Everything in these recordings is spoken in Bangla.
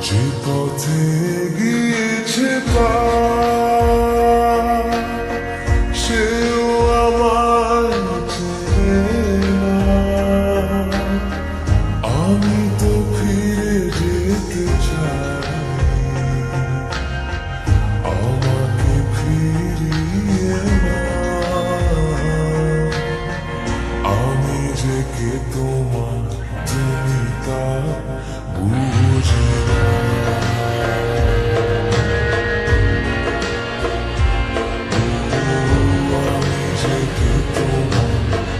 যে পথে গিয়েছে পা সেও আমার চেনে না। আমি তো ফিরে যেতে চাই, আমাকে ফিরিয়ে না। আমি যে কে তোমার তুমি তা বুঝি না। আমি যে কে তোমার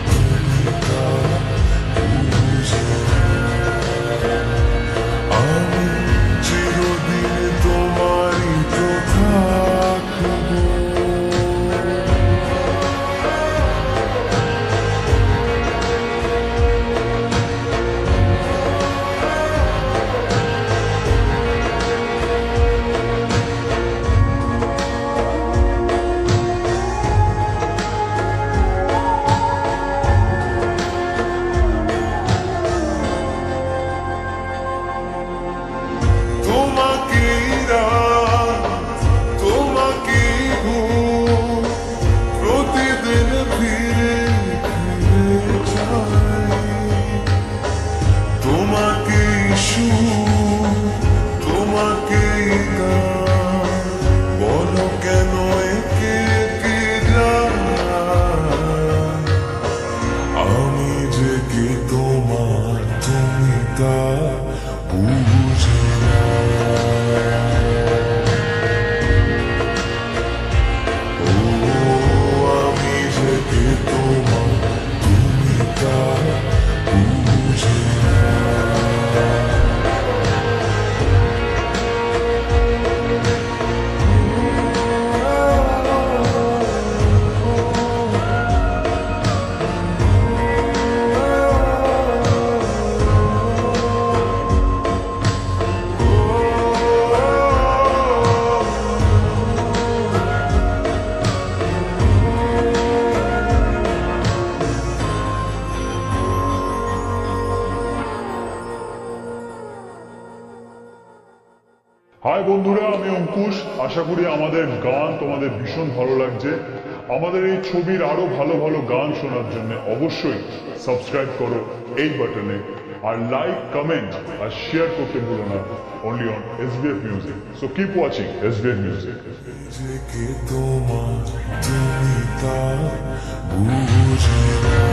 তুমি তা বুঝি না। আমি চিরদিন তোমারই তো থাকবো। তোমাকেই রাত, তোমাকেই ভোর, প্রতিদিন ফিরে ফিরে যাই। তোমাকেই সুর, তোমাকেই গান, বলো কেন একে একে যায়। আমি যে কে তোমার তুমি তা বুঝি না। ও আমি যে কে তোমার তুমি তা বুঝি না। হাই বন্ধুরা, আমি অঙ্কুশ। আশা করি আমাদের গান তোমাদের ভীষণ ভালো লাগছে। আমাদের এই ছবির আরো ভালো ভালো গান শোনার জন্য অবশ্যই সাবস্ক্রাইব করো এই বাটনে, আর লাইক, কমেন্ট আর শেয়ার করতে ভুলো না। Only on SBF music. So keep watching SBF music. যে কে তোমার তুমি তা বুঝি না।